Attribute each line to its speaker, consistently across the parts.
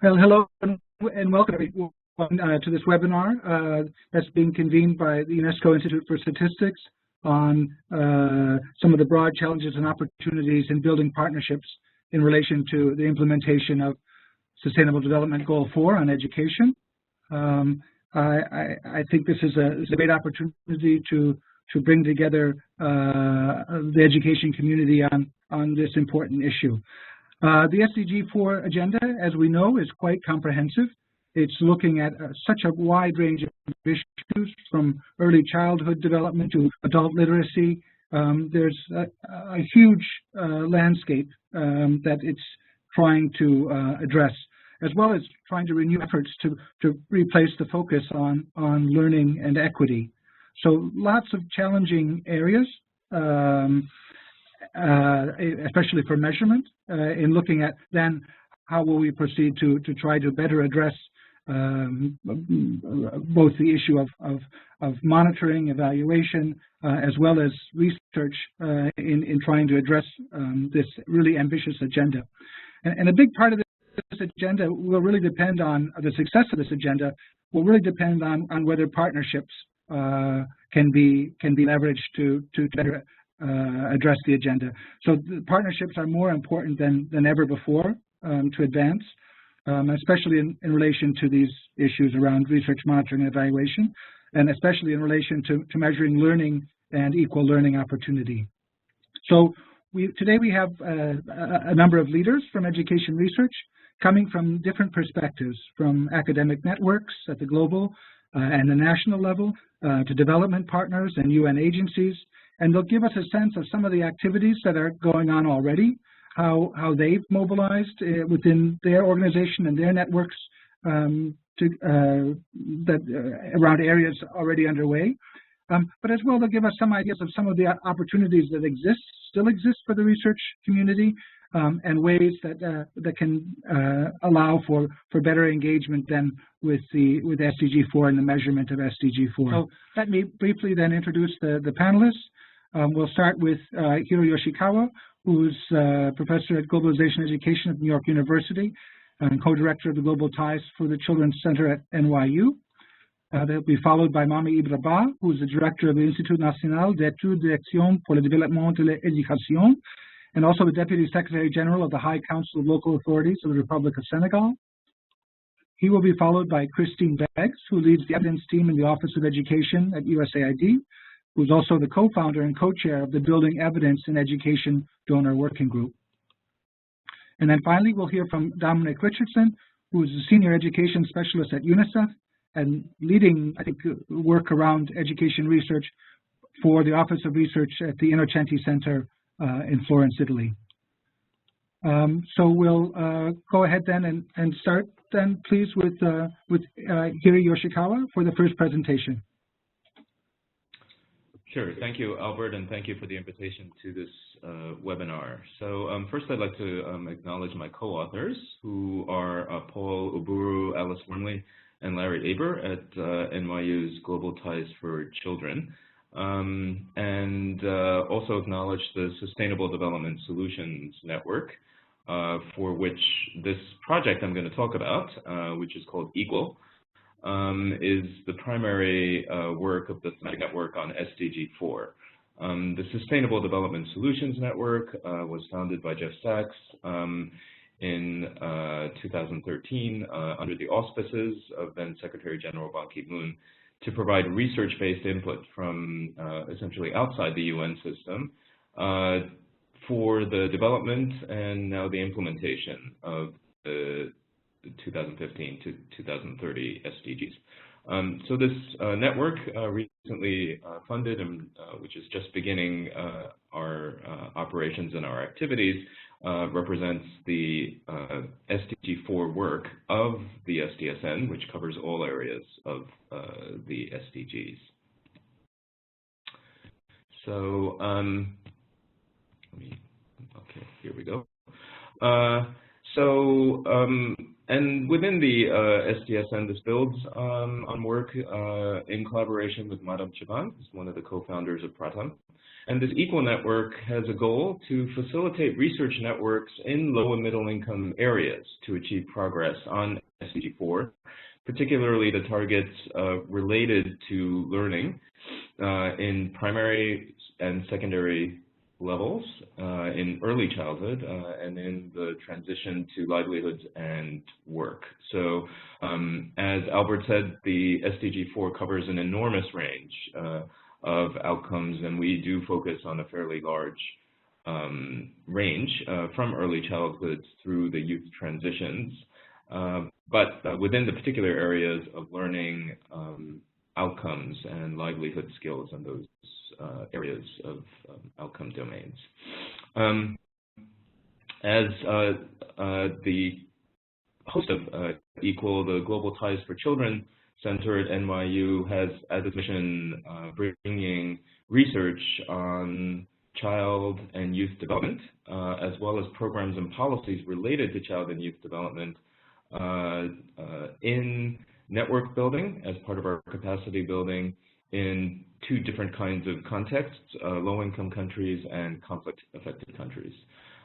Speaker 1: Well, hello and welcome everyone to this webinar that's being convened by the UNESCO Institute for Statistics on some of the broad challenges and opportunities in building partnerships in relation to the implementation of Sustainable Development Goal 4 on education. I think this is a great opportunity to bring together the education community on this important issue. The SDG 4 agenda, as we know, is quite comprehensive. It's looking at such a wide range of issues, from early childhood development to adult literacy. There's a huge landscape that it's trying to address, as well as trying to renew efforts to replace the focus on learning and equity. So lots of challenging areas, especially for measurement, in looking at then how will we proceed to try to better address both the issue of monitoring, evaluation, as well as research in trying to address this really ambitious agenda. And a big part of this agenda will really depend on the success of this agenda, will really depend on whether partnerships can be leveraged to better address the agenda. So the partnerships are more important than ever before to advance, especially in relation to these issues around research, monitoring, and evaluation, and especially in relation to measuring learning and equal learning opportunity. So today we have a number of leaders from education research coming from different perspectives, from academic networks at the global and the national level, to development partners and UN agencies, and they'll give us a sense of some of the activities that are going on already, how they've mobilized within their organization and their networks around areas already underway. But as well, they'll give us some ideas of some of the opportunities that still exist for the research community, and ways that can allow for better engagement then with SDG 4 and the measurement of SDG 4. So let me briefly then introduce the panelists. We'll start with Hiro Yoshikawa, who's professor at Globalization Education at New York University and co-director of the Global Ties for the Children's Center at NYU. They'll be followed by Mami Ibraba, who's the director of the Institut National d'études d'Action pour le Développement de l'Éducation, and also the Deputy Secretary General of the High Council of Local Authorities of the Republic of Senegal. He will be followed by Christine Beggs, who leads the evidence team in the Office of Education at USAID, who's also the co-founder and co-chair of the Building Evidence in Education Donor Working Group. And then finally, we'll hear from Dominic Richardson, who is a senior education specialist at UNICEF and leading, I think, work around education research for the Office of Research at the Innocenti Center in Florence, Italy. So we'll go ahead then and start then, please, with Hiro Yoshikawa for the first presentation.
Speaker 2: Sure. Thank you, Albert, and thank you for the invitation to this webinar. So first, I'd like to acknowledge my co-authors, who are Paul Oburu, Alice Wormley, and Larry Aber at NYU's Global Ties for Children, and also acknowledge the Sustainable Development Solutions Network, for which this project I'm going to talk about, which is called Equal, is the primary work of the thematic network on SDG 4. The Sustainable Development Solutions Network was founded by Jeff Sachs in 2013 under the auspices of then Secretary General Ban Ki-moon to provide research-based input from essentially outside the UN system for the development and now the implementation of the 2015 to 2030 SDGs. So this network recently funded, and which is just beginning our operations and our activities, represents the SDG 4 work of the SDSN, which covers all areas of the SDGs. So, okay, here we go. And within the SDSN, this builds on work in collaboration with Madame Chaban, who's one of the co-founders of Pratham, And this Equal Network has a goal to facilitate research networks in low and middle income areas to achieve progress on SDG 4, particularly the targets related to learning in primary and secondary levels, in early childhood, and in the transition to livelihoods and work. So as Albert said, the SDG 4 covers an enormous range of outcomes, and we do focus on a fairly large range from early childhood through the youth transitions. But within the particular areas of learning outcomes and livelihood skills and those areas of outcome domains. As the host of Equal, the Global Ties for Children Center at NYU has as its mission bringing research on child and youth development, as well as programs and policies related to child and youth development in network building as part of our capacity building in two different kinds of contexts, low-income countries and conflict-affected countries.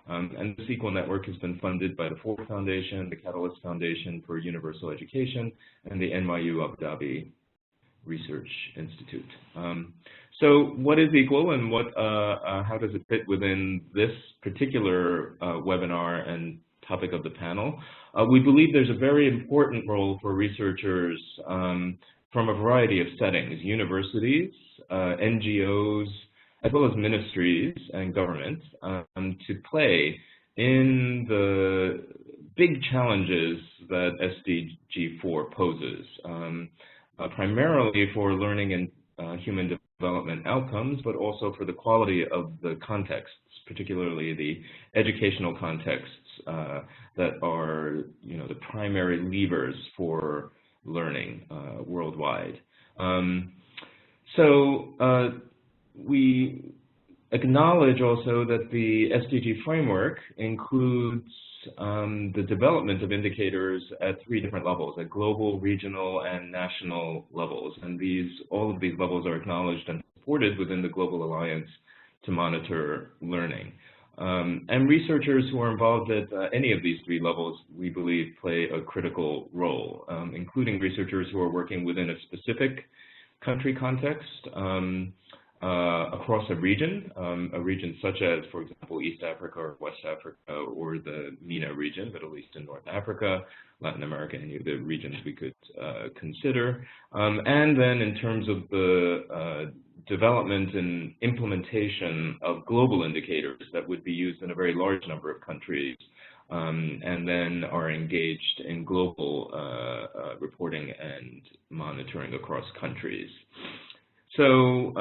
Speaker 2: And this Equal Network has been funded by the Ford Foundation, the Catalyst Foundation for Universal Education, and the NYU Abu Dhabi Research Institute. So what is Equal, and how does it fit within this particular webinar and topic of the panel? We believe there's a very important role for researchers from a variety of settings, universities, NGOs, as well as ministries and governments, to play in the big challenges that SDG 4 poses, primarily for learning and human development outcomes, but also for the quality of the contexts, particularly the educational contexts that are, the primary levers for learning worldwide. We acknowledge also that the SDG framework includes the development of indicators at three different levels, at global, regional, and national levels. And all of these levels are acknowledged and supported within the Global Alliance to Monitor Learning. And researchers who are involved at any of these three levels, we believe, play a critical role, including researchers who are working within a specific country context across a region such as, for example, East Africa or West Africa, or the MENA region, Middle East and North Africa, Latin America, any of the regions we could consider. And then in terms of the development and implementation of global indicators that would be used in a very large number of countries, and then are engaged in global reporting and monitoring across countries. So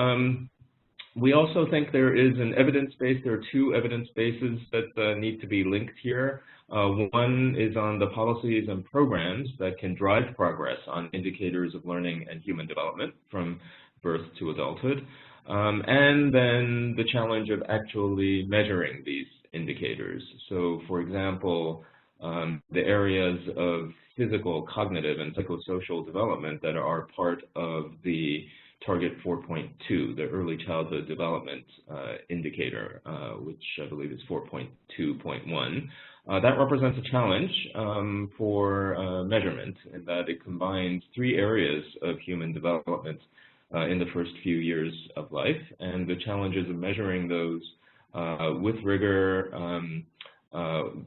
Speaker 2: we also think there is an evidence base. There are two evidence bases that need to be linked here. One is on the policies and programs that can drive progress on indicators of learning and human development from birth to adulthood, and then the challenge of actually measuring these indicators. So, for example, the areas of physical, cognitive, and psychosocial development that are part of the Target 4.2, the Early Childhood Development Indicator, which I believe is 4.2.1. That represents a challenge for measurement, in that it combines three areas of human development in the first few years of life, and the challenges of measuring those with rigor,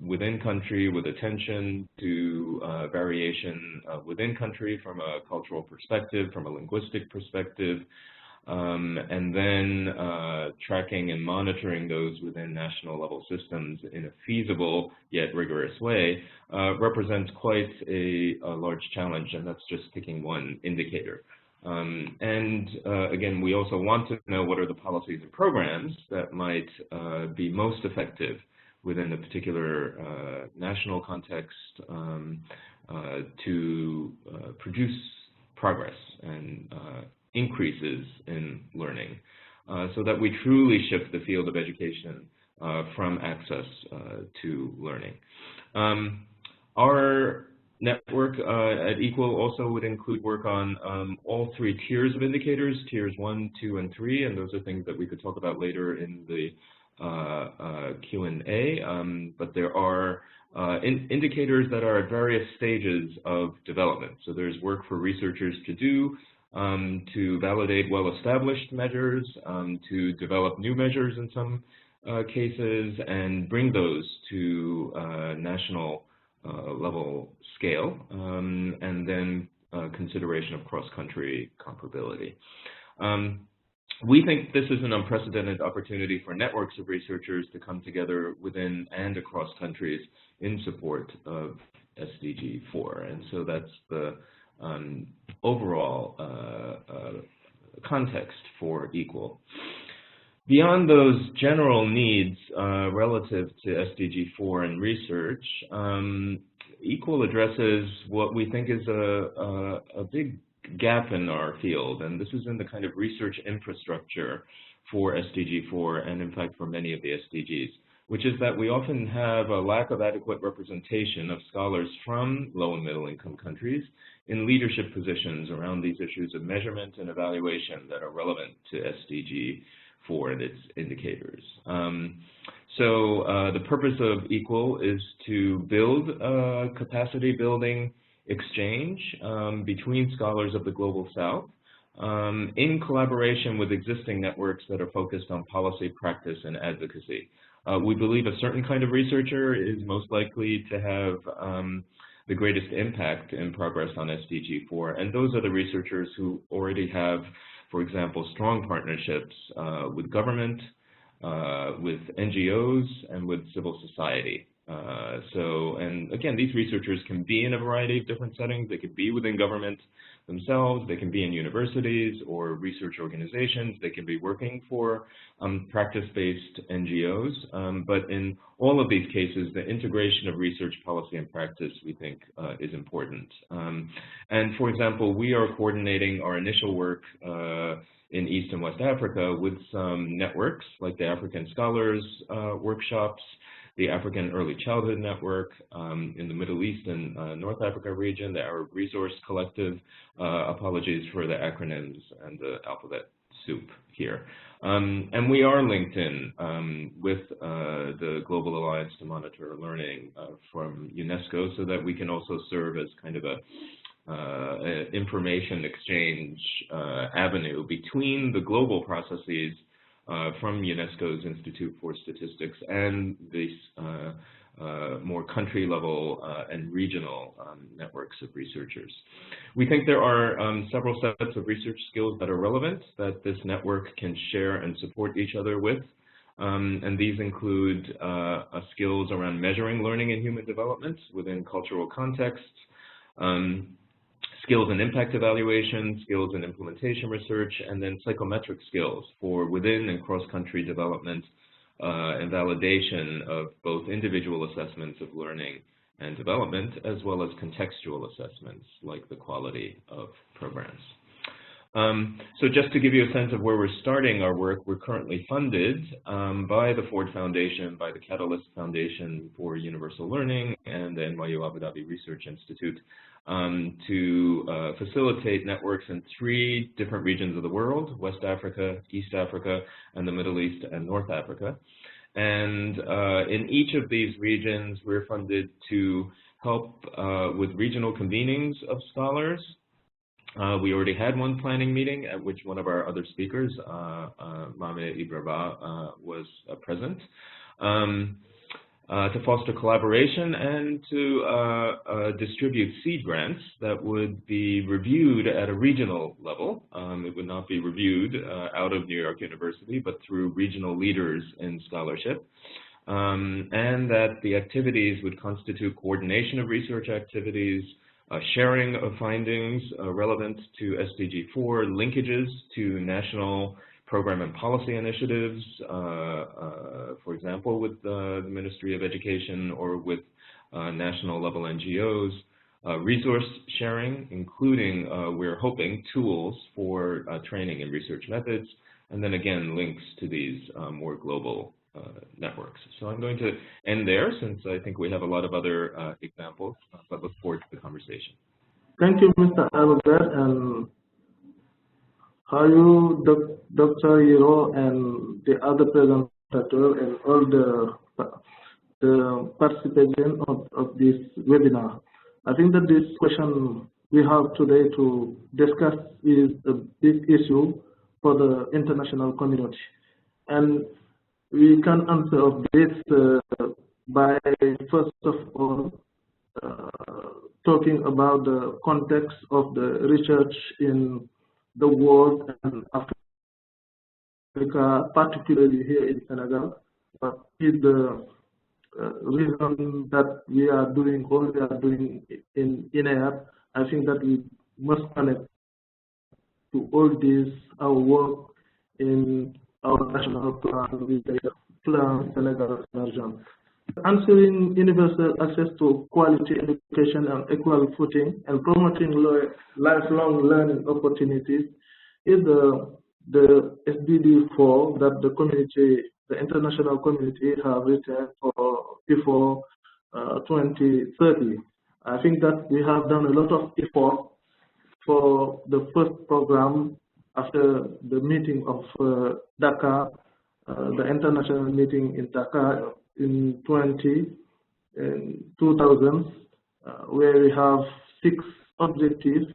Speaker 2: within country, with attention to variation within country from a cultural perspective, from a linguistic perspective, and then tracking and monitoring those within national level systems in a feasible yet rigorous way represents quite a large challenge, and that's just picking one indicator. Again, we also want to know what are the policies and programs that might be most effective within a particular national context to produce progress and increases in learning, so that we truly shift the field of education from access to learning. Our network at Equal also would include work on all 3 tiers of indicators, tiers 1, 2, and 3, and those are things that we could talk about later in the Q&A, but there are indicators that are at various stages of development. So there's work for researchers to do to validate well-established measures, to develop new measures in some cases, and bring those to national level scale, and then consideration of cross-country comparability. We think this is an unprecedented opportunity for networks of researchers to come together within and across countries in support of SDG 4. And so that's the overall context for Equal. Beyond those general needs relative to SDG 4 and research, Equal addresses what we think is a big gap in our field, and this is in the kind of research infrastructure for SDG 4 and in fact for many of the SDGs, which is that we often have a lack of adequate representation of scholars from low and middle income countries in leadership positions around these issues of measurement and evaluation that are relevant to SDG 4 and its indicators. The purpose of Equal is to build a capacity building exchange between scholars of the Global South in collaboration with existing networks that are focused on policy, practice, and advocacy. We believe a certain kind of researcher is most likely to have the greatest impact in progress on SDG 4, and those are the researchers who already have, for example, strong partnerships with government, with NGOs, and with civil society. And again, these researchers can be in a variety of different settings. They could be within government themselves. They can be in universities or research organizations. They can be working for practice-based NGOs. But in all of these cases, the integration of research, policy, and practice, we think, is important. And for example, we are coordinating our initial work in East and West Africa with some networks like the African Scholars Workshops, the African Early Childhood Network, in the Middle East and North Africa region, the Arab Resource Collective, apologies for the acronyms and the alphabet soup here. And we are linked in with the Global Alliance to Monitor Learning from UNESCO, so that we can also serve as kind of a information exchange avenue between the global processes from UNESCO's Institute for Statistics and these more country-level and regional networks of researchers. We think there are several sets of research skills that are relevant that this network can share and support each other with, and these include skills around measuring learning and human development within cultural contexts, skills in impact evaluation, skills in implementation research, and then psychometric skills for within and cross-country development and validation of both individual assessments of learning and development, as well as contextual assessments like the quality of programs. So just to give you a sense of where we're starting our work, we're currently funded by the Ford Foundation, by the Catalyst Foundation for Universal Learning, and the NYU Abu Dhabi Research Institute to facilitate networks in 3 different regions of the world: West Africa, East Africa, and the Middle East and North Africa. And in each of these regions, we're funded to help with regional convenings of scholars. We already had one planning meeting at which one of our other speakers, Mame Ibraba, was present, to foster collaboration and to distribute seed grants that would be reviewed at a regional level. It would not be reviewed out of New York University, but through regional leaders in scholarship. And that the activities would constitute coordination of research activities, sharing of findings relevant to SDG 4, linkages to national program and policy initiatives, for example, with the Ministry of Education or with national level NGOs, resource sharing, including, we're hoping, tools for training in research methods, and then again, links to these more global networks. So I'm going to end there since I think we have a lot of other examples, but look forward to the conversation. conversation.
Speaker 3: Thank you, Mr. Albert, and how are you, Dr. Hiro, and the other presenter, and all the participants of this webinar. I think that this question we have today to discuss is a big issue for the international community. And we can answer of this by, first of all, talking about the context of the research in the world and Africa, particularly here in Senegal. What is the reason that we are doing what we are doing in INEAP? I think that we must connect to all this, our work in our national plan with the plan Senegal Emergent. Answering universal access to quality education and equal footing and promoting lifelong learning opportunities is the SDG 4 that the community, the international community, have written for before 2030. I think that we have done a lot of effort for the first program after the meeting of Dakar, the international meeting in Dakar in 2000, where we have 6 objectives.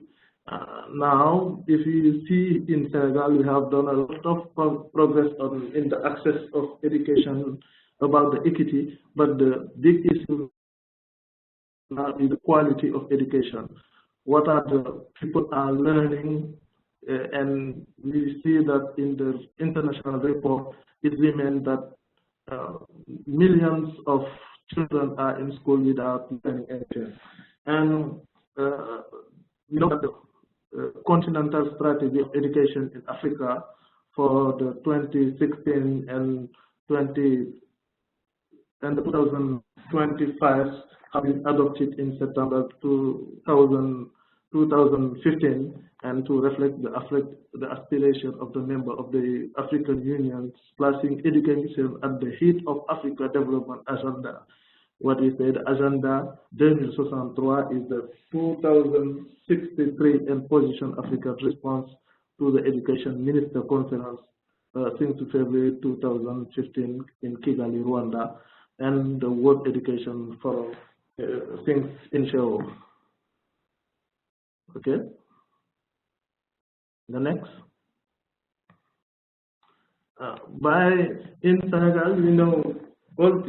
Speaker 3: Now, if you see in Senegal, we have done a lot of progress in the access of education, about the equity, but the big issue now is the quality of education. What are the people are learning, and we see that in the international report, it remains that millions of children are in school without learning anything. And we know that the continental strategy of education in Africa for the 2016 and 2025 have been adopted in September 2015, and to reflect the aspiration of the member of the African Union, placing education at the heat of Africa Development Agenda. What is the Agenda 2063 is the 2063 and position Africa's response to the Education Minister Conference since February 2015 in Kigali, Rwanda, and the World Education Forum since in Seoul. Okay. The next. In Senegal, we know all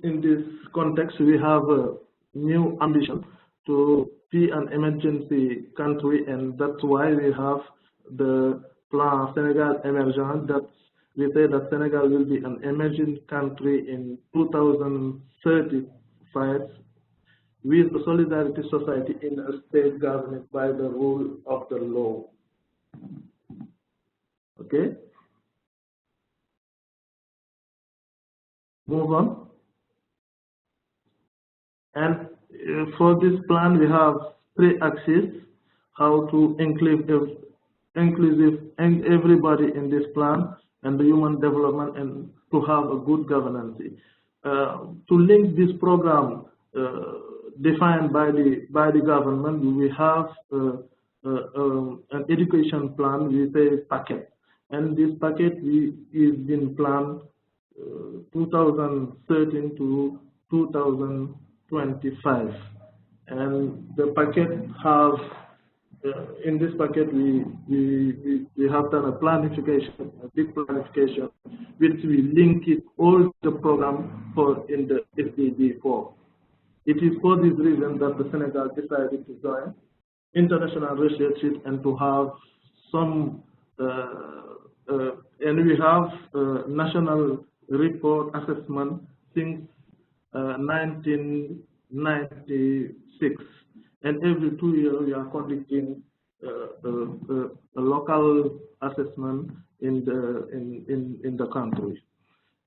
Speaker 3: in this context, we have a new ambition to be an emergency country, and that's why we have the plan Senegal Emergent. That we say that Senegal will be an emerging country in 2035 with the Solidarity Society in a state governed by the rule of the law. Okay. Move on. And for this plan, we have 3 axes: how to include everybody in this plan, and the human development, and to have a good governance. To link this program defined by the government, we have an education plan. We say packet, and this packet is been planned 2013 to 2025, and the packet have in this packet we have done a planification, a big planification, which we link it all the program for in the SDG 4. It is for this reason that the Senegal decided to join international research and to have some and we have national report assessment since 1996, and every 2 years we are conducting a local assessment in the country,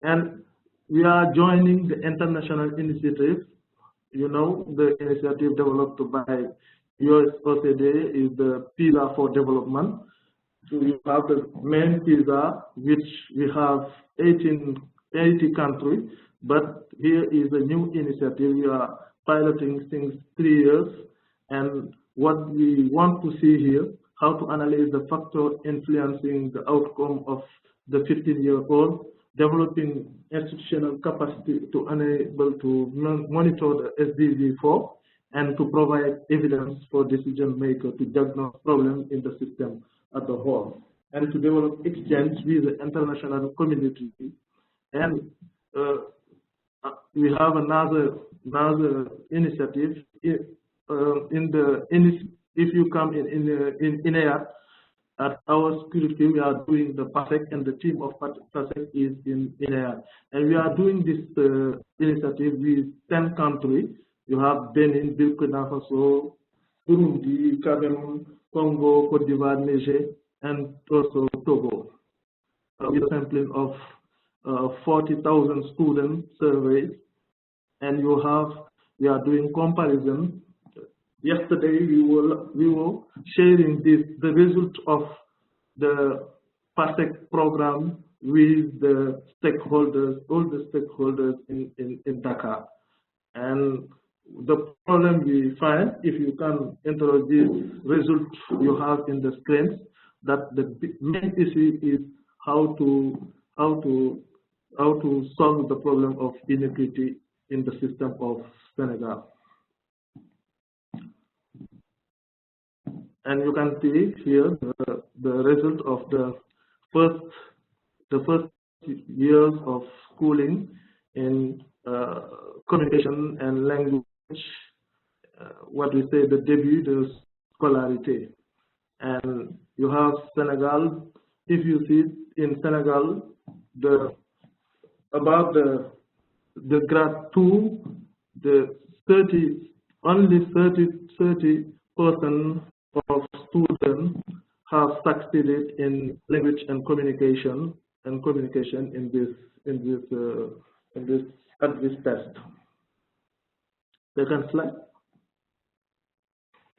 Speaker 3: and we are joining the international initiative. You know, the initiative developed by USOCD is the PISA for development. So we have the main PISA, which we have 80 countries, but here is a new initiative. We are piloting since 3 years, And what we want to see here, how to analyze the factor influencing the outcome of the 15-year-old, developing institutional capacity to enable to monitor the SDG 4, and to provide evidence for decision makers to diagnose problems in the system as a whole, and to develop exchange with the international community. And we have another initiative. If you come in INEA, at our security, we are doing the PASEC, and the team of PASEC is in INEA. And we are doing this initiative with 10 countries. You have Benin, Burkina Faso, Burundi, Cameroon, Congo, Cote d'Ivoire, Niger, and also Togo. With a sampling of 40,000 student surveys, and we are doing comparison. Yesterday we were sharing the result of the PASEC program with the stakeholders, all the stakeholders in Dakar. And the problem we find, if you can introduce results you have in the screens, that the main issue is how to solve the problem of inequity in the system of Senegal. And you can see here the result of the first years of schooling in communication and language, what we say the début de scolarité. And you have Senegal. If you see in Senegal, about the grade 2, only 30% of students have succeeded in language and communication in this test. Second slide.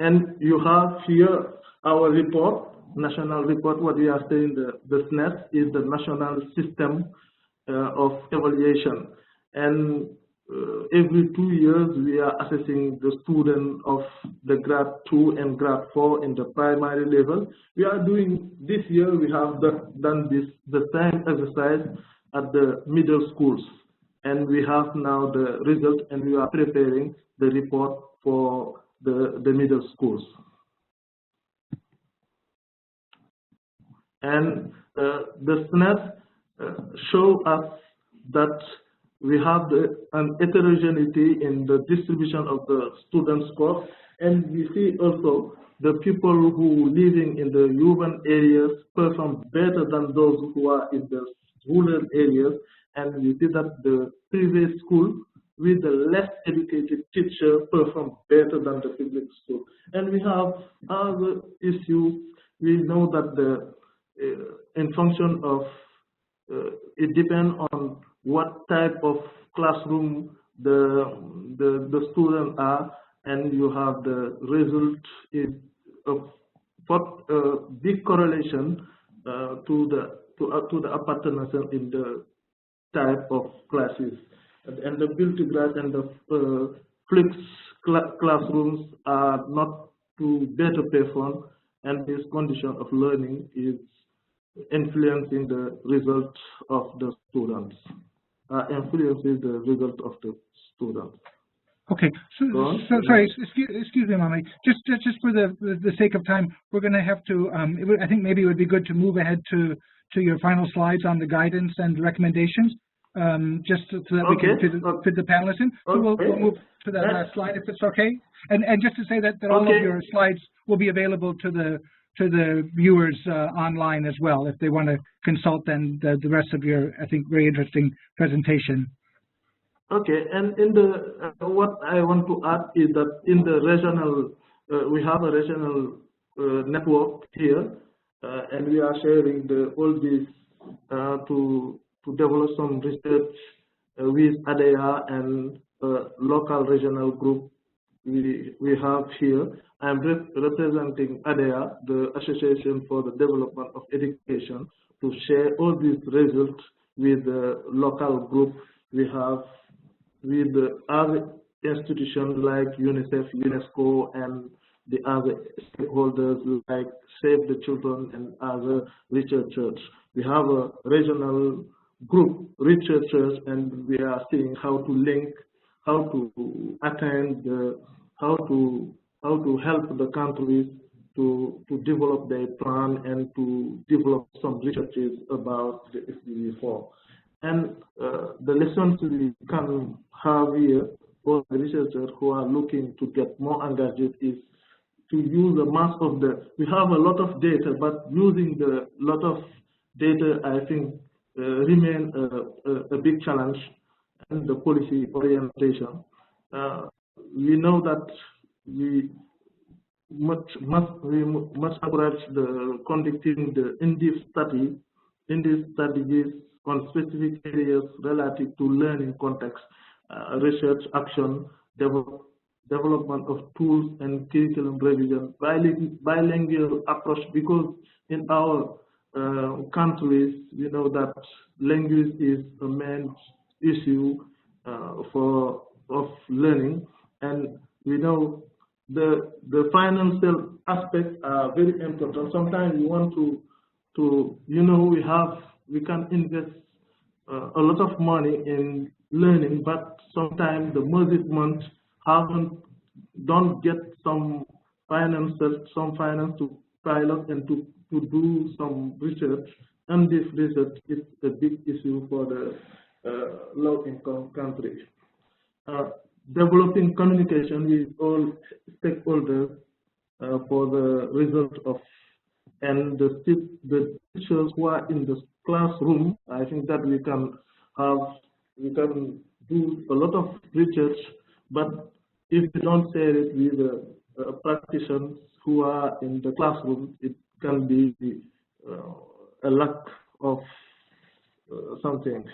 Speaker 3: And you have here our report, national report. What we are saying, the SNES is the national system of evaluation, and every 2 years we are assessing the student of the grade 2 and grade 4 in the primary level. We are doing this year, we have done the same exercise at the middle schools, and we have now the result, and we are preparing the report for the middle schools. And the SNES show us that we have an heterogeneity in the distribution of the student score, and we see also the people who living in the urban areas perform better than those who are in the rural areas, and we see that the private school with the less educated teacher perform better than the public school. And we have other issues. We know that in function of it depends on what type of classroom the students are, and you have the result is of big correlation to the appartenance in the type of classes. And the built-to-grad and the flipped classrooms are not to better perform, and this condition of learning is influencing the results of the students. Influences the result of the students.
Speaker 1: Okay, so sorry, excuse me, Mami. Just for the sake of time, we're going to have to. I think maybe it would be good to move ahead to your final slides on the guidance and recommendations, just so that we can fit the panelists in. So we'll move to that last slide if it's okay. And just to say that all of your slides will be available to the viewers online as well if they want to consult then the rest of your, I think, very interesting presentation.
Speaker 3: Okay, and in the what I want to add is that in the regional, we have a regional network here, and we are sharing all this to develop some research with ADEA and local regional group we have here. I'm representing ADEA, the Association for the Development of Education, to share all these results with the local group we have with the institutions like UNICEF, UNESCO, and the other stakeholders like Save the Children and other researchers. We have a regional group researchers, and we are seeing how to link, how to attend, how to help the countries to develop their plan and to develop some researches about the SDG 4. And the lessons we can have here for the researchers who are looking to get more engaged is to use a mass of we have a lot of data, but using the lot of data, I think, remain a big challenge in the policy orientation. We know that we must approach the conducting the in-depth studies on specific areas relative to learning context, research action, development of tools and curriculum revision, bilingual approach, because in our countries, we know that language is a main issue of learning, and we know the financial aspects are very important. Sometimes we want to we can invest a lot of money in learning, but sometimes the management don't get some finance to pilot and to do some research, and this research is a big issue for the low-income countries. Developing communication with all stakeholders for the result of, and the teachers who are in the classroom. I think that we can do a lot of research, but if we don't share it with the practitioners who are in the classroom, it can be a lack of something.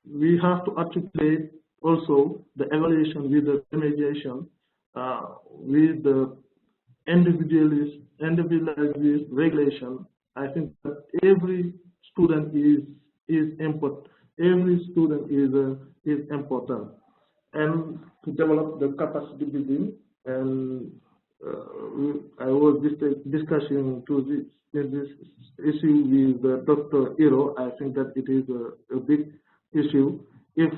Speaker 3: We have to articulate also the evaluation with the remediation, with the individualized regulation. I think that every student is important. Every student is important, and to develop the capacity building. And I was discussing this issue with Dr. Iro. I think that it is a big issue. If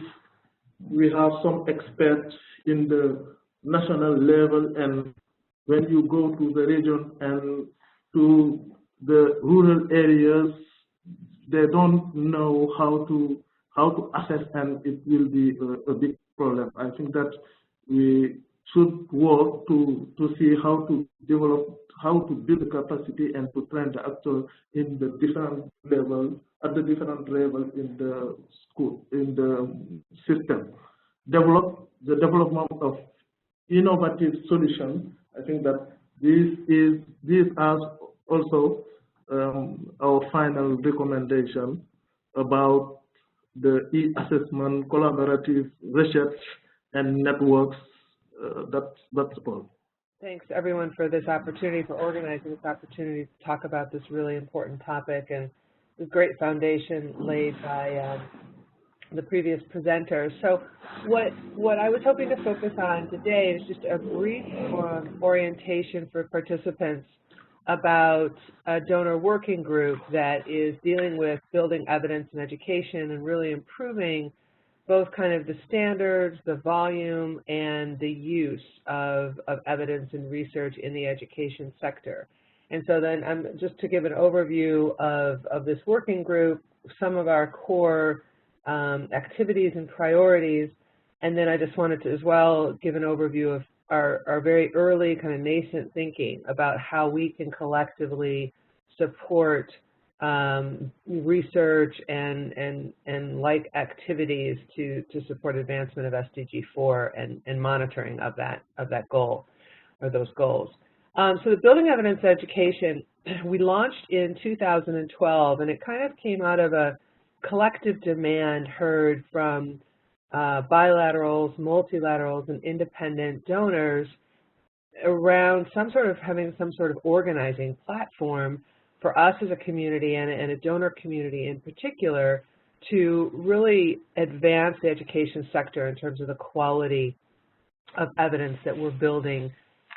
Speaker 3: we have some experts in the national level, and when you go to the region and to the rural areas, they don't know how to assess, and it will be a big problem. I think that we should work to see how to develop, how to build capacity and to train the actors in the different levels, at the different levels in the school, in the system. The development of innovative solutions. I think that these are also our final recommendation about the e-assessment, collaborative research, and networks. That's all.
Speaker 4: Thanks, everyone, for this opportunity, for organizing this opportunity to talk about this really important topic, and the great foundation laid by the previous presenters. So what I was hoping to focus on today is just a brief orientation for participants about a donor working group that is dealing with building evidence in education and really improving both kind of the standards, the volume, and the use of evidence and research in the education sector. And so then just to give an overview of this working group, some of our core activities and priorities, and then I just wanted to as well give an overview of our very early kind of nascent thinking about how we can collectively support research and like activities to support advancement of SDG 4 and monitoring of that goal or those goals. So the Building Evidence Education, we launched in 2012, and it kind of came out of a collective demand heard from bilaterals, multilaterals, and independent donors around having some sort of organizing platform for us as a community and a donor community in particular to really advance the education sector in terms of the quality evidence that we're building.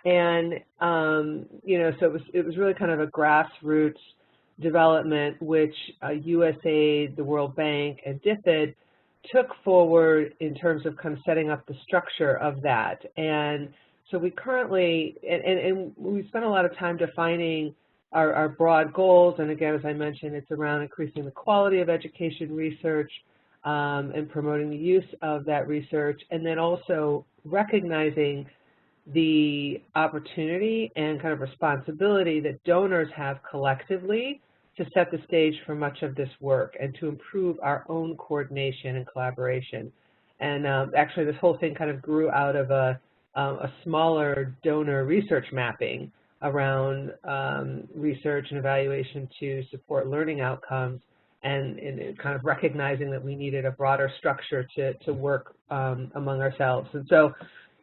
Speaker 4: And, you know, so it was really kind of a grassroots development, which USAID, the World Bank, and DFID took forward in terms of kind of setting up the structure of that. And so we currently, and we spent a lot of time defining our broad goals. And again, as I mentioned, it's around increasing the quality of education research and promoting the use of that research, and then also recognizing the opportunity and kind of responsibility that donors have collectively to set the stage for much of this work and to improve our own coordination and collaboration. And actually, this whole thing kind of grew out of a smaller donor research mapping around research and evaluation to support learning outcomes, and kind of recognizing that we needed a broader structure to work among ourselves. And so,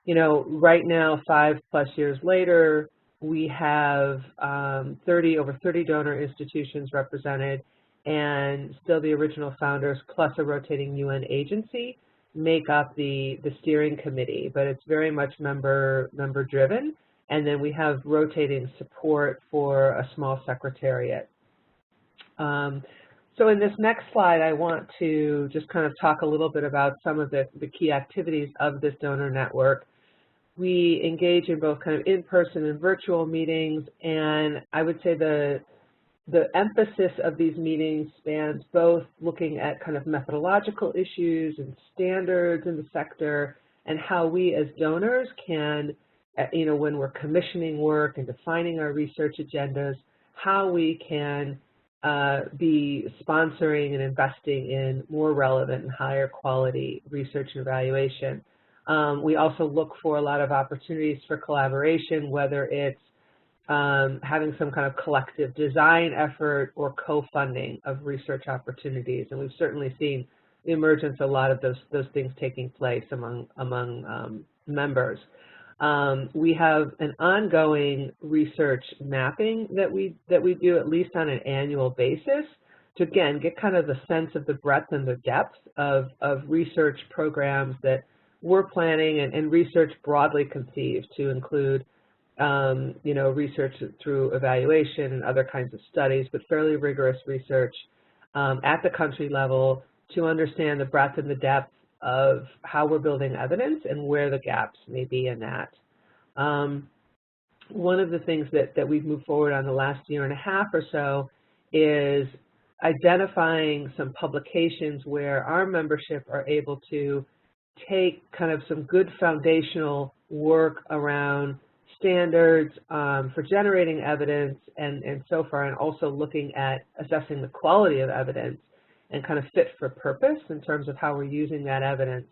Speaker 4: you know, right now, 5+ years later, we have over 30 donor institutions represented, and still the original founders plus a rotating UN agency make up the steering committee, but it's very much member driven. And then we have rotating support for a small secretariat. So in this next slide, I want to just kind of talk a little bit about some of the key activities of this donor network. We engage in both kind of in-person and virtual meetings, and I would say the emphasis of these meetings spans both looking at kind of methodological issues and standards in the sector, and how we as donors can, you know, when we're commissioning work and defining our research agendas, how we can be sponsoring and investing in more relevant and higher quality research and evaluation. We also look for a lot of opportunities for collaboration, whether it's having some kind of collective design effort or co-funding of research opportunities. And we've certainly seen the emergence of a lot of those things taking place among members. We have an ongoing research mapping that we do at least on an annual basis to, again, get kind of the sense of the breadth and the depth of research programs that we're planning, and research broadly conceived to include, you know, research through evaluation and other kinds of studies, but fairly rigorous research at the country level to understand the breadth and the depth of how we're building evidence and where the gaps may be in that. One of the things that we've moved forward on the last year and a half or so is identifying some publications where our membership are able to take kind of some good foundational work around standards for generating evidence and so far, and also looking at assessing the quality of evidence and kind of fit for purpose in terms of how we're using that evidence.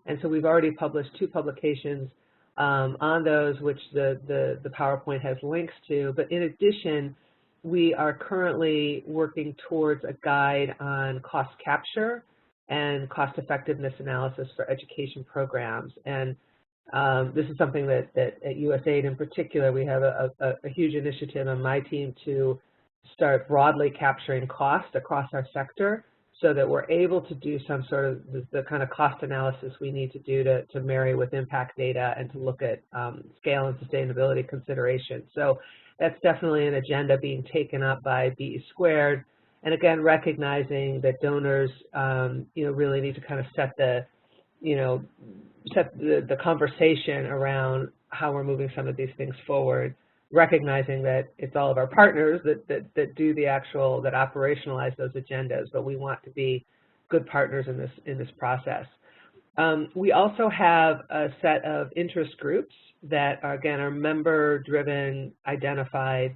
Speaker 4: And so we've already published 2 publications on those, which the PowerPoint has links to. But in addition, we are currently working towards a guide on cost capture and cost effectiveness analysis for education programs. And this is something that at USAID in particular, we have a huge initiative on my team to start broadly capturing cost across our sector, so that we're able to do some sort of the kind of cost analysis we need to do to marry with impact data and to look at scale and sustainability considerations. So that's definitely an agenda being taken up by Bsquared. And again, recognizing that donors, you know, really need to kind of set the conversation around how we're moving some of these things forward, recognizing that it's all of our partners that do the actual, that operationalize those agendas, but we want to be good partners in this process. We also have a set of interest groups that are, again, are member-driven, identified,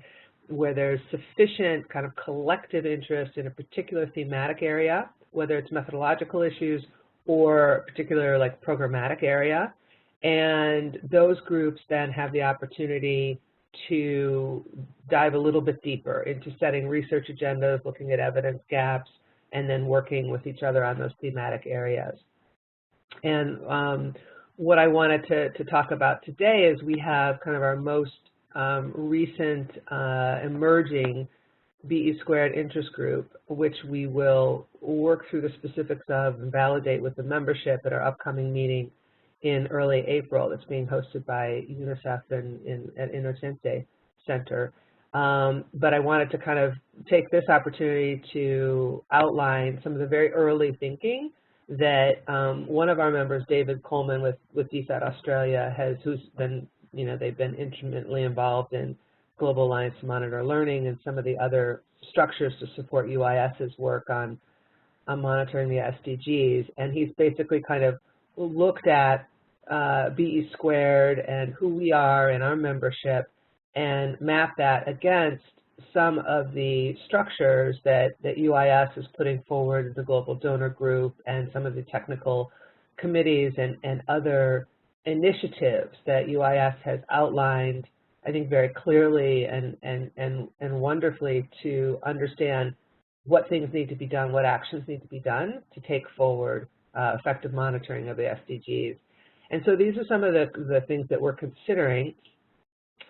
Speaker 4: where there's sufficient kind of collective interest in a particular thematic area, whether it's methodological issues or particular like programmatic area. And those groups then have the opportunity to dive a little bit deeper into setting research agendas, looking at evidence gaps, and then working with each other on those thematic areas. And what I wanted to talk about today is we have kind of our most recent emerging Bsquared interest group, which we will work through the specifics of and validate with the membership at our upcoming meeting in early April that's being hosted by UNICEF at Innocente Center. But I wanted to kind of take this opportunity to outline some of the very early thinking that one of our members, David Coleman with DFAT Australia, who's been, they've been intimately involved in Global Alliance to Monitor Learning and some of the other structures to support UIS's work on monitoring the SDGs. And he's basically kind of looked at Bsquared and who we are and our membership and mapped that against some of the structures that UIS is putting forward as a global donor group and some of the technical committees and other initiatives that UIS has outlined, I think, very clearly and wonderfully to understand what things need to be done, what actions need to be done to take forward effective monitoring of the SDGs. And so these are some of the things that we're considering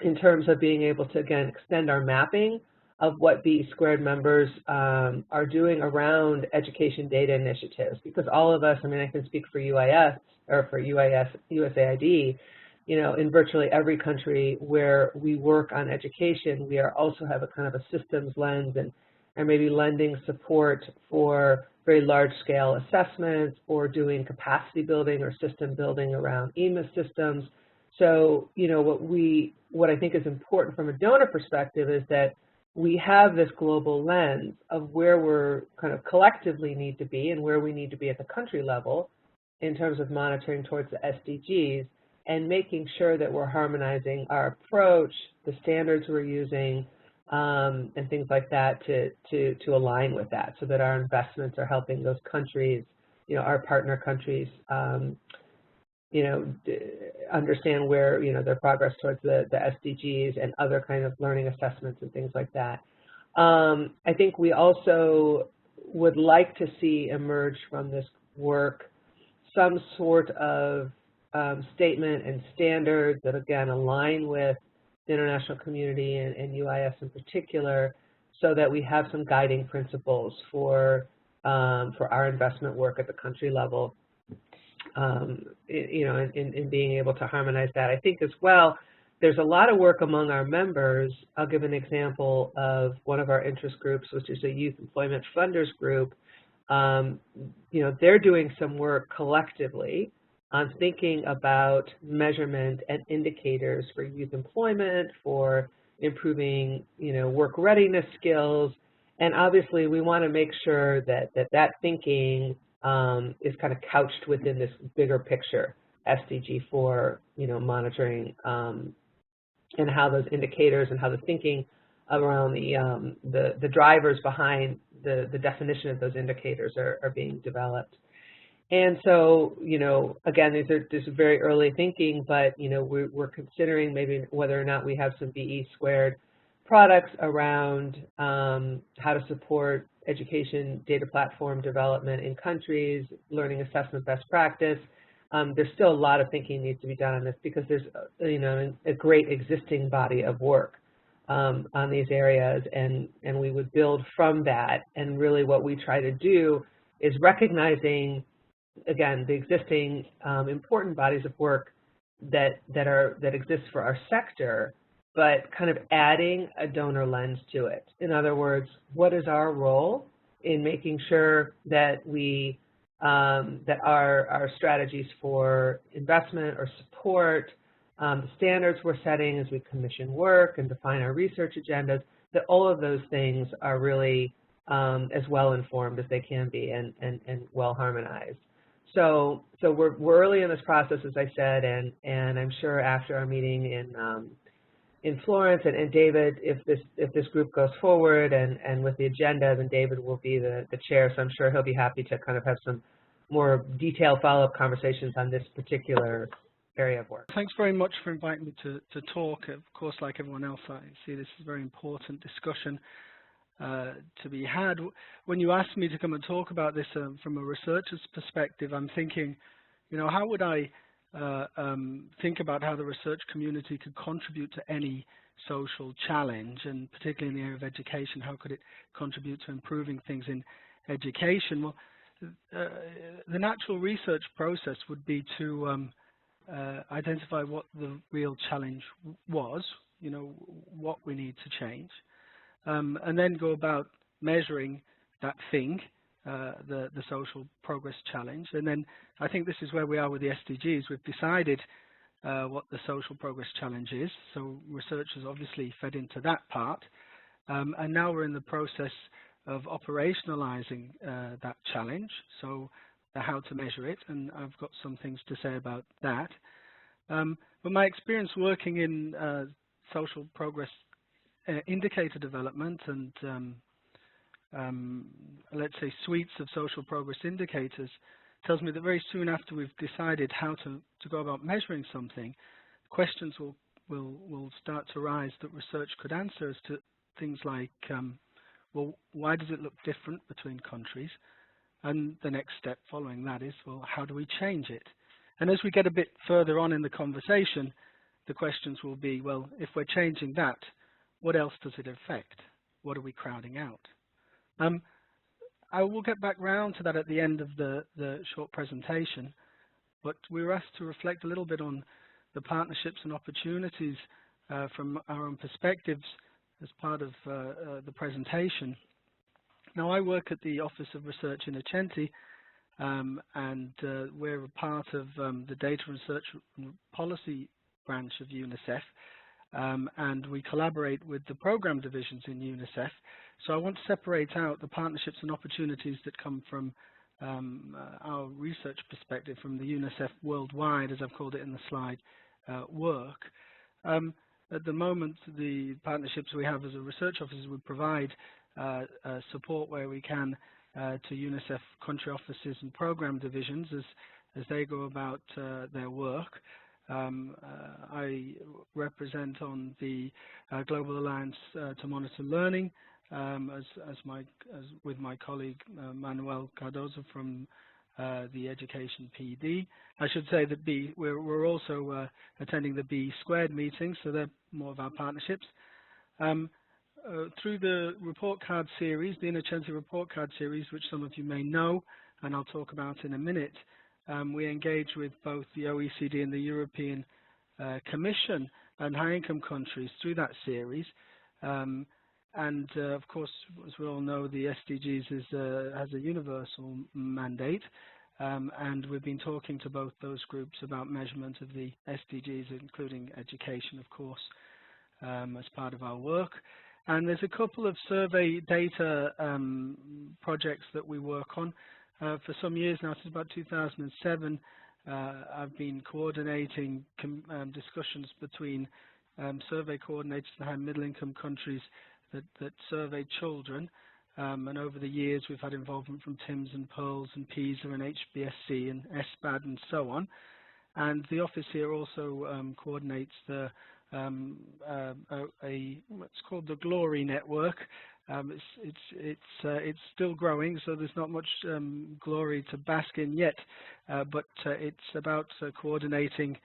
Speaker 4: in terms of being able to, again, extend our mapping of what Bsquared members are doing around education data initiatives. Because all of us, I mean, I can speak for UIS or for USAID, in virtually every country where we work on education, we also have a kind of a systems lens and maybe lending support for very large-scale assessments or doing capacity building or system building around EMIS systems. So, what I think is important from a donor perspective is that we have this global lens of where we're kind of collectively need to be and where we need to be at the country level in terms of monitoring towards the SDGs and making sure that we're harmonizing our approach, the standards we're using, and things like that to align with that so that our investments are helping those countries, our partner countries, understand where, their progress towards the SDGs and other kind of learning assessments and things like that. I think we also would like to see emerge from this work some sort of statement and standards that, again, align with the international community and UIS in particular, so that we have some guiding principles for our investment work at the country level. In being able to harmonize that. I think as well, there's a lot of work among our members. I'll give an example of one of our interest groups, which is a Youth Employment Funders group. They're doing some work collectively on thinking about measurement and indicators for youth employment, for improving, work readiness skills. And obviously, we want to make sure that thinking is kind of couched within this bigger picture, SDG 4, monitoring, and how those indicators and how the thinking around the drivers behind the definition of those indicators are being developed. And so, again, this is very early thinking, but, we're considering maybe whether or not we have some Bsquared products around how to support education data platform development in countries, learning assessment best practice. There's still a lot of thinking needs to be done on this because there's, a great existing body of work on these areas, and we would build from that. And really what we try to do is recognizing, again, the existing important bodies of work that exist for our sector, but kind of adding a donor lens to it. In other words, what is our role in making sure that we that our strategies for investment or support, the standards we're setting as we commission work and define our research agendas, that all of those things are really as well informed as they can be and well harmonized. So we're early in this process, as I said, and I'm sure after our meeting in Florence, and David, if this group goes forward and with the agenda, then David will be the chair, so I'm sure he'll be happy to kind of have some more detailed follow-up conversations on this particular area of work.
Speaker 5: Thanks very much for inviting me to talk. Of course, like everyone else, I see this is a very important discussion to be had. When you asked me to come and talk about this from a researcher's perspective, I'm thinking, how would I think about how the research community could contribute to any social challenge, and particularly in the area of education, how could it contribute to improving things in education? Well, the natural research process would be to identify what the real challenge was, you know, what we need to change, and then go about measuring that thing, the social progress challenge. And then I think this is where we are with the SDGs. We've decided what the social progress challenge is, so researchers obviously fed into that part, and now we're in the process of operationalizing that challenge, so how to measure it, and I've got some things to say about that. But my experience working in social progress indicator development and let's say suites of social progress indicators tells me that very soon after we've decided how to go about measuring something, questions will start to rise that research could answer as to things like, well, why does it look different between countries? And the next step following that is, well, how do we change it? And as we get a bit further on in the conversation, the questions will be, well, if we're changing that, what else does it affect? What are we crowding out? I will get back round to that at the end of the short presentation, but we were asked to reflect a little bit on the partnerships and opportunities from our own perspectives as part of the presentation. Now, I work at the Office of Research in Achenti, and we're a part of the Data Research Policy branch of UNICEF, and we collaborate with the program divisions in UNICEF. So I want to separate out the partnerships and opportunities that come from our research perspective, from the UNICEF worldwide, as I've called it in the slide, work. At the moment, the partnerships we have as a research office, we provide support where we can to UNICEF country offices and program divisions as they go about their work. I represent on the Global Alliance to Monitor Learning with my colleague Manuel Cardozo from the Education PD. I should say that we're also attending the Bsquared meetings, so they're more of our partnerships. Through the report card series, the Achenti report card series, which some of you may know, and I'll talk about in a minute, we engage with both the OECD and the European Commission and high-income countries through that series. And of course, as we all know, the SDGs has a universal mandate, and we've been talking to both those groups about measurement of the SDGs, including education, of course, as part of our work. And there's a couple of survey data projects that we work on. For some years now, since about 2007, I've been coordinating discussions between survey coordinators in high and middle-income countries that survey children. And over the years, we've had involvement from TIMS and PEARLS and PISA and HBSC and SBAD and so on. And the office here also coordinates the what's called the Glory Network. It's still growing, so there's not much glory to bask in yet, but it's about coordinating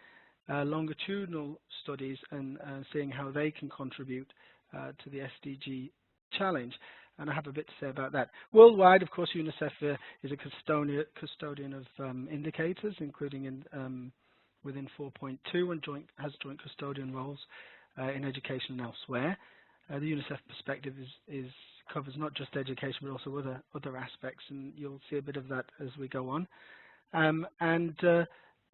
Speaker 5: longitudinal studies and seeing how they can contribute to the SDG challenge. And I have a bit to say about that. Worldwide, of course, UNICEF is a custodian of indicators, including in within 4.2, and has joint custodian roles in education and elsewhere. The UNICEF perspective covers not just education, but also other aspects, and you'll see a bit of that as we go on.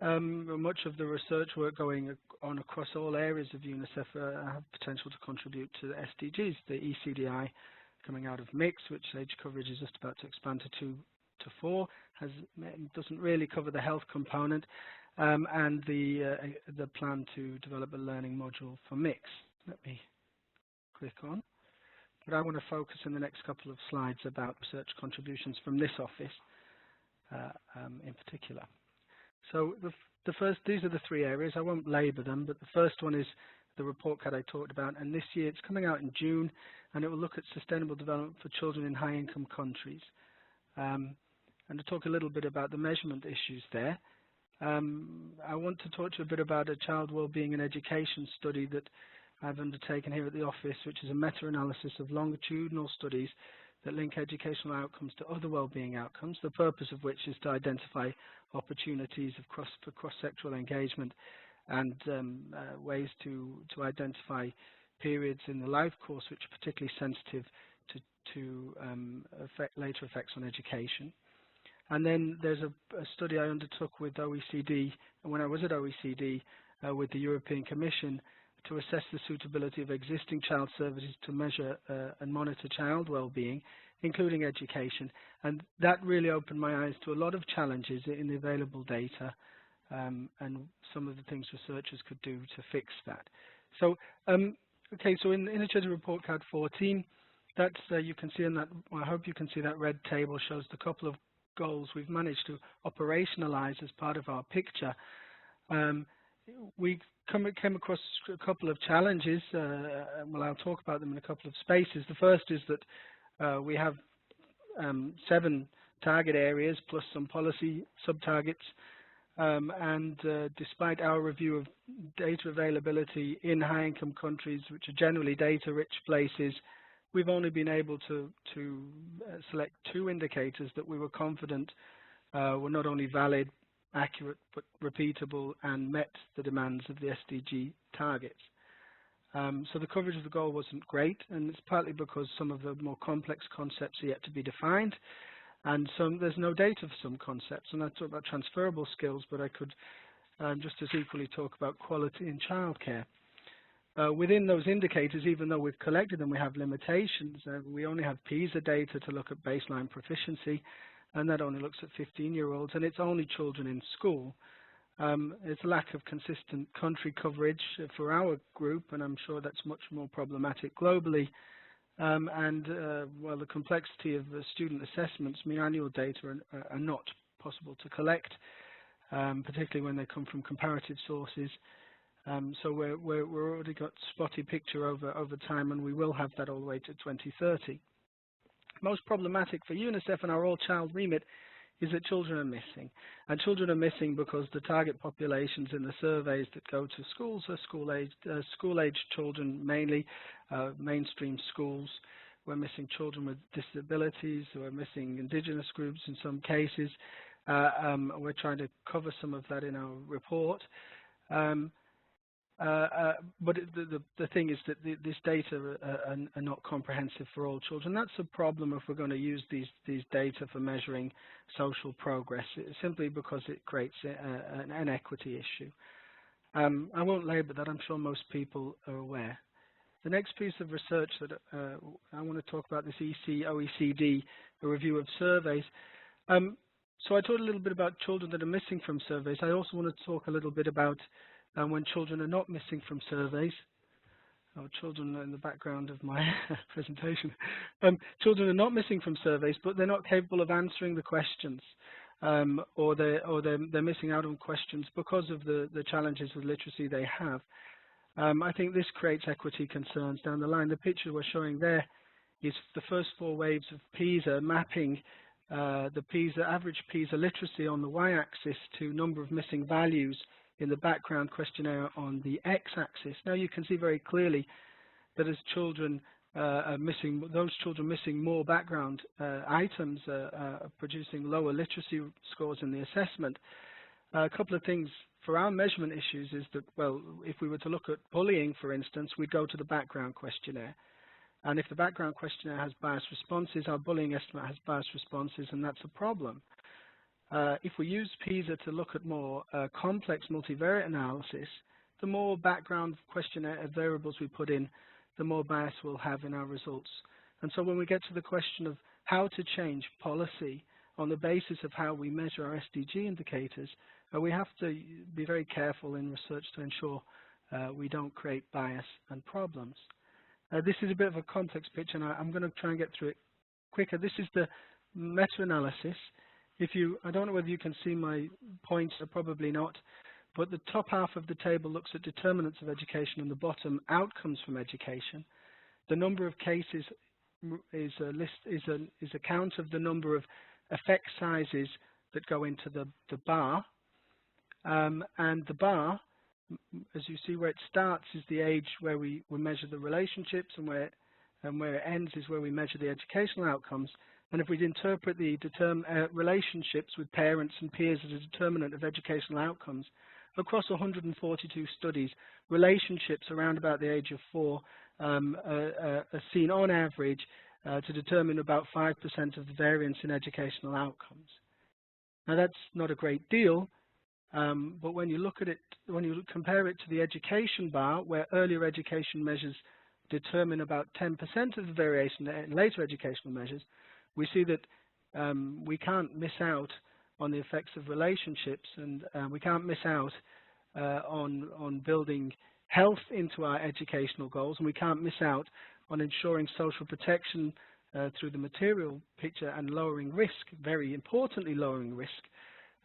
Speaker 5: Much of the research work going on across all areas of UNICEF have potential to contribute to the SDGs. The ECDI coming out of MIX, which age coverage is just about to expand to 2 to 4, doesn't really cover the health component, and the plan to develop a learning module for MIX. Let me click on. But I want to focus in the next couple of slides about research contributions from this office in particular. So these are the three areas. I won't labor them, but the first one is the report card I talked about, and this year it's coming out in June, and it will look at sustainable development for children in high-income countries. And to talk a little bit about the measurement issues there. I want to talk to you a bit about a child wellbeing and education study that I've undertaken here at the office, which is a meta-analysis of longitudinal studies that link educational outcomes to other well-being outcomes, the purpose of which is to identify opportunities for cross-sectoral engagement and ways to identify periods in the life course which are particularly sensitive to later effects on education. And then there's a study I undertook with OECD, and when I was at OECD with the European Commission, to assess the suitability of existing child services to measure and monitor child well-being, including education. And that really opened my eyes to a lot of challenges in the available data and some of the things researchers could do to fix that. So, okay, so in Initiative Report Card 14, that's, you can see in that, well, I hope you can see that red table shows the couple of goals we've managed to operationalize as part of our picture. We came across a couple of challenges. Well, I'll talk about them in a couple of spaces. The first is that we have 7 target areas plus some policy sub-targets. And despite our review of data availability in high-income countries, which are generally data-rich places, we've only been able to select 2 indicators that we were confident were not only valid, accurate, but repeatable and met the demands of the SDG targets. So the coverage of the goal wasn't great, and it's partly because some of the more complex concepts are yet to be defined, and there's no data for some concepts. And I talk about transferable skills, but I could just as equally talk about quality in childcare. Within those indicators, even though we've collected them, we have limitations. We only have PISA data to look at baseline proficiency, and that only looks at 15-year-olds, and it's only children in school. It's a lack of consistent country coverage for our group, and I'm sure that's much more problematic globally. Well, the complexity of the student assessments mean annual data are not possible to collect, particularly when they come from comparative sources. So we're already got spotty picture over time, and we will have that all the way to 2030. Most problematic for UNICEF and our all-child remit is that children are missing. And children are missing because the target populations in the surveys that go to schools are school-aged children, mainly mainstream schools. We're missing children with disabilities. We're missing indigenous groups in some cases. We're trying to cover some of that in our report. But the thing is that this data are not comprehensive for all children. That's a problem if we're going to use these data for measuring social progress, simply because it creates an equity issue. I won't labor that. I'm sure most people are aware. The next piece of research that I want to talk about, this OECD, a review of surveys. So I talked a little bit about children that are missing from surveys. I also want to talk a little bit about when children are not missing from surveys. Oh, children in the background of my presentation. Children are not missing from surveys, but they're not capable of answering the questions, or they're missing out on questions because of the challenges with literacy they have. I think this creates equity concerns down the line. The picture we're showing there is the first 4 waves of PISA, mapping the average PISA literacy on the y-axis to number of missing values in the background questionnaire on the x-axis. Now you can see very clearly that as children are missing, those children missing more background items are producing lower literacy scores in the assessment. A couple of things for our measurement issues is that, well, if we were to look at bullying, for instance, we'd go to the background questionnaire. And if the background questionnaire has biased responses, our bullying estimate has biased responses, and that's a problem. If we use PISA to look at more complex multivariate analysis, the more background questionnaire variables we put in, the more bias we'll have in our results. And so when we get to the question of how to change policy on the basis of how we measure our SDG indicators, we have to be very careful in research to ensure we don't create bias and problems. This is a bit of a complex picture, and I'm going to try and get through it quicker. This is the meta-analysis. I don't know whether you can see my points, or probably not, but the top half of the table looks at determinants of education and the bottom outcomes from education. The number of cases is a count of the number of effect sizes that go into the bar. And the bar, as you see where it starts, is the age where we measure the relationships, and where and where it ends is where we measure the educational outcomes. And if we interpret the relationships with parents and peers as a determinant of educational outcomes, across 142 studies, relationships around about the age of 4 are seen on average to determine about 5% of the variance in educational outcomes. Now that's not a great deal, but when you look at it, when you compare it to the education bar, where earlier education measures determine about 10% of the variation in later educational measures, we see that we can't miss out on the effects of relationships, and we can't miss out on building health into our educational goals, and we can't miss out on ensuring social protection through the material picture and lowering risk, very importantly lowering risk,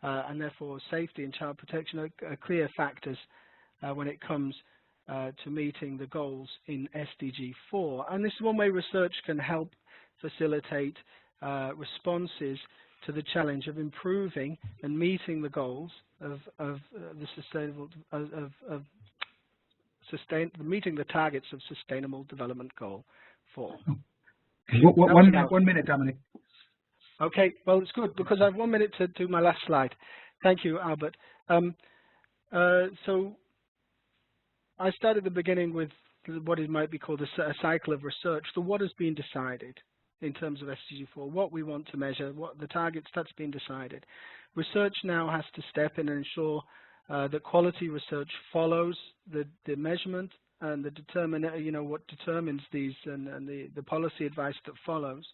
Speaker 5: and therefore safety and child protection are clear factors when it comes to meeting the goals in SDG 4. And this is one way research can help facilitate responses to the challenge of improving and meeting the goals of the sustainable meeting the targets of Sustainable Development Goal 4.
Speaker 1: One minute, Dominic.
Speaker 5: Okay, well it's good because I have 1 minute to do my last slide. Thank you, Albert. So I started at the beginning with what it might be called a cycle of research. So what has been decided in terms of SDG 4, what we want to measure, what the targets, that's been decided. Research now has to step in and ensure that quality research follows the measurement and the what determines these and the policy advice that follows.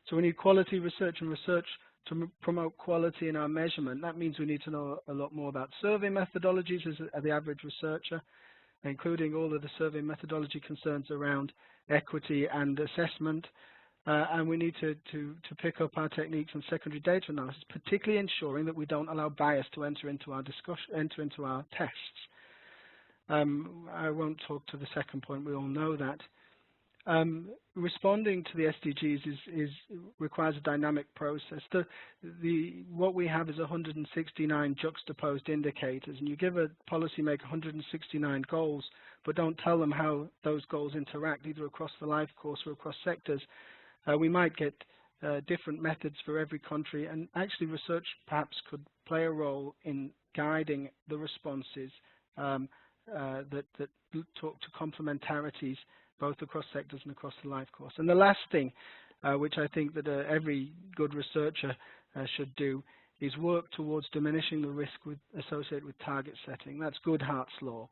Speaker 5: So we need quality research and research to promote quality in our measurement. That means we need to know a lot more about survey methodologies as the average researcher, including all of the survey methodology concerns around equity and assessment. And we need to pick up our techniques and secondary data analysis, particularly ensuring that we don't allow bias to enter into our tests. I won't talk to the second point. We all know that. Responding to the SDGs requires a dynamic process. What we have is 169 juxtaposed indicators, and you give a policymaker 169 goals, but don't tell them how those goals interact, either across the life course or across sectors. We might get different methods for every country, and actually research perhaps could play a role in guiding the responses that talk to complementarities both across sectors and across the life course. And the last thing, which I think that every good researcher should do, is work towards diminishing the risk associated with target setting. That's Goodhart's law.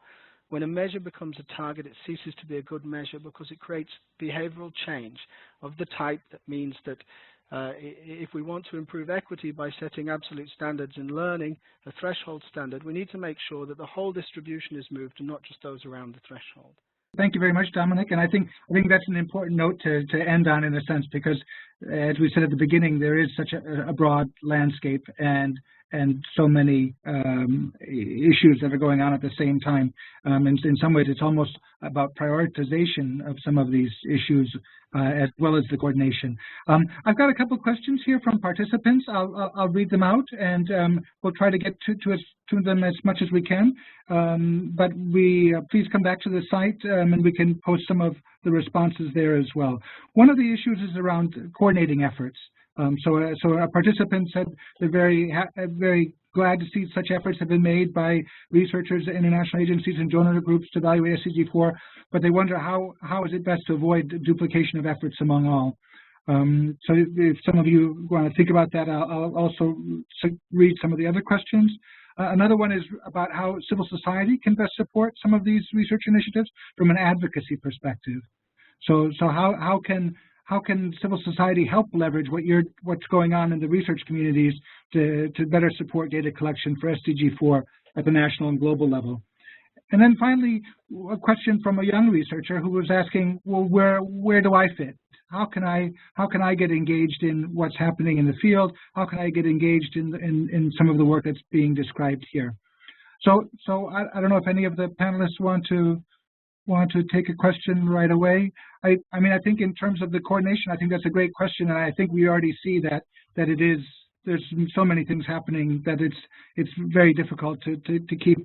Speaker 5: When a measure becomes a target, it ceases to be a good measure because it creates behavioral change of the type that means that if we want to improve equity by setting absolute standards in learning, a threshold standard, we need to make sure that the whole distribution is moved and not just those around the threshold.
Speaker 1: Thank you very much, Dominic. And I think that's an important note to end on, in a sense, because as we said at the beginning, there is such a broad landscape and so many issues that are going on at the same time. And in some ways, it's almost about prioritization of some of these issues as well as the coordination. I've got a couple of questions here from participants. I'll read them out, and we'll try to get to them as much as we can. But please come back to the site, and we can post some of the responses there as well. One of the issues is around coordinating efforts. So our participants said they're very glad to see such efforts have been made by researchers, international agencies, and donor groups to evaluate SDG 4, but they wonder how is it best to avoid duplication of efforts among all. So if some of you want to think about that, I'll also read some of the other questions. Another one is about how civil society can best support some of these research initiatives from an advocacy perspective. So how can civil society help leverage what's going on in the research communities to better support data collection for SDG 4 at the national and global level? And then finally, a question from a young researcher who was asking, well, where do I fit? How can I get engaged in what's happening in the field? How can I get engaged in some of the work that's being described here? So I don't know if any of the panelists want to take a question right away. I mean, I think in terms of the coordination, I think that's a great question, and I think we already see that it is. There's so many things happening that it's very difficult to keep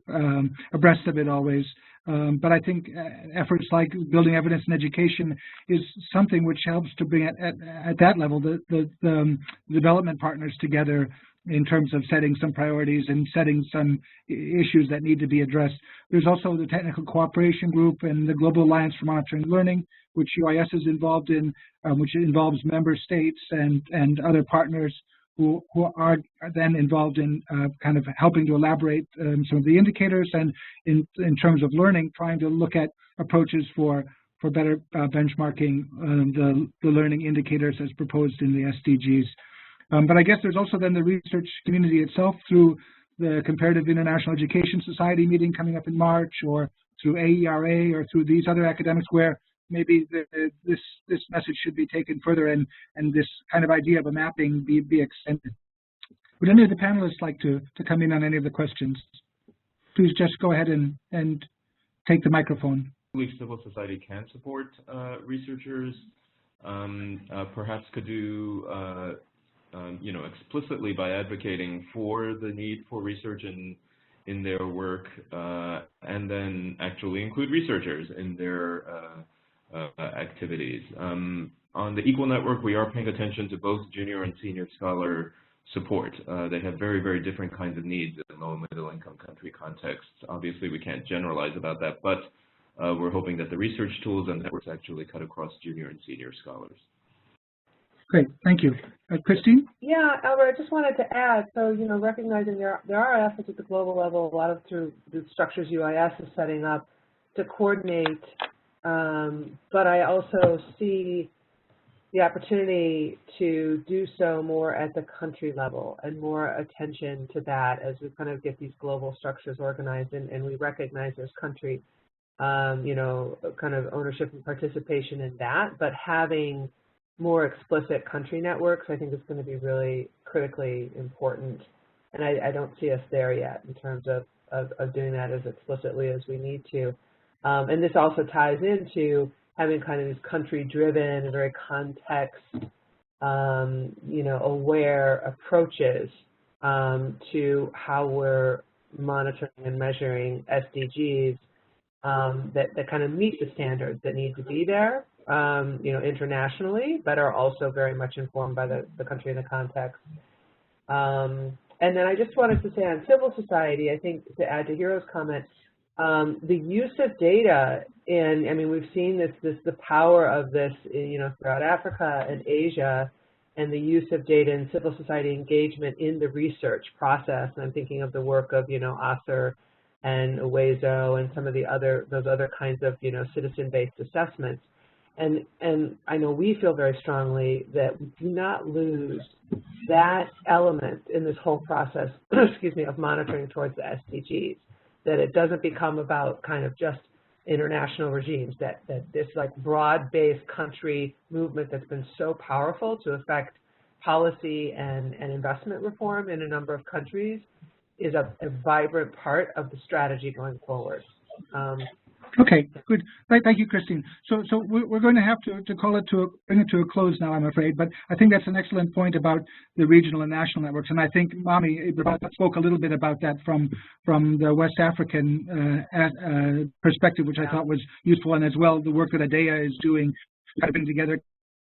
Speaker 1: abreast of it always. But I think efforts like building evidence in education is something which helps to bring at that level the development partners together in terms of setting some priorities and setting some issues that need to be addressed. There's also the Technical Cooperation Group and the Global Alliance for Monitoring Learning, which UIS is involved in, which involves member states and other partners who are then involved in kind of helping to elaborate some of the indicators, and in terms of learning, trying to look at approaches for better benchmarking the learning indicators as proposed in the SDGs. But I guess there's also then the research community itself through the Comparative International Education Society meeting coming up in March, or through AERA, or through these other academics where maybe this message should be taken further and this kind of idea of a mapping be extended. Would any of the panelists like to come in on any of the questions? Please just go ahead and take the microphone.
Speaker 2: I believe civil society can support researchers. Perhaps could do explicitly by advocating for the need for research in their work, and then actually include researchers in their activities. On the Equal Network, we are paying attention to both junior and senior scholar support. They have very, very different kinds of needs in low and middle income country contexts. Obviously, we can't generalize about that, but we're hoping that the research tools and networks actually cut across junior and senior scholars.
Speaker 1: Great, thank you. Christine?
Speaker 4: Yeah, Albert, I just wanted to add, so, recognizing there are efforts at the global level, a lot of through the structures UIS is setting up to coordinate, but I also see the opportunity to do so more at the country level and more attention to that as we kind of get these global structures organized, and we recognize there's country, kind of ownership and participation in that, but having more explicit country networks, I think, is going to be really critically important. And I don't see us there yet in terms of doing that as explicitly as we need to. And this also ties into having kind of these country-driven and very context, aware approaches to how we're monitoring and measuring SDGs that kind of meet the standards that need to be there. Internationally, but are also very much informed by the country and the context. And then I just wanted to say on civil society, I think to add to Hiro's comment, the use of data we've seen the power of this, throughout Africa and Asia, and the use of data and civil society engagement in the research process. And I'm thinking of the work of, ASER and Uwezo and some of those other kinds of, citizen-based assessments. And I know we feel very strongly that we do not lose that element in this whole process, of monitoring towards the SDGs, that it doesn't become about kind of just international regimes, that this like broad-based country movement that's been so powerful to affect policy and investment reform in a number of countries is a vibrant part of the strategy going forward.
Speaker 1: Okay, good. Thank you, Christine. So we're going to have to bring it to a close now, I'm afraid. But I think that's an excellent point about the regional and national networks. And I think Mami spoke a little bit about that from the West African perspective, which I thought was useful, and as well the work that ADEA is doing, putting together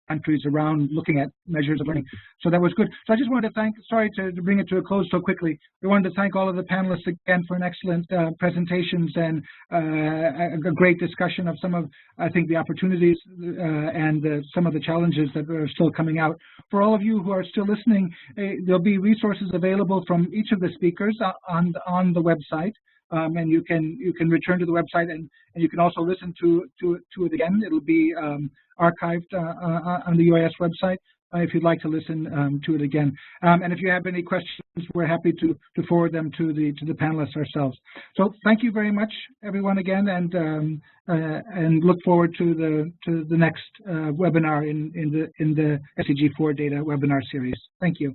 Speaker 1: countries around looking at measures of learning. So that was good. So I just wanted to sorry to bring it to a close so quickly. We wanted to thank all of the panelists again for an excellent presentations and a great discussion of some of, I think, the opportunities and some of the challenges that are still coming out. For all of you who are still listening, there'll be resources available from each of the speakers on the website. And you can return to the website, and you can also listen to it again. It'll be archived on the UIS website if you'd like to listen to it again. And if you have any questions, we're happy to forward them to the panelists ourselves. So thank you very much, everyone, again, and look forward to the next webinar in the SDG 4 data webinar series. Thank you.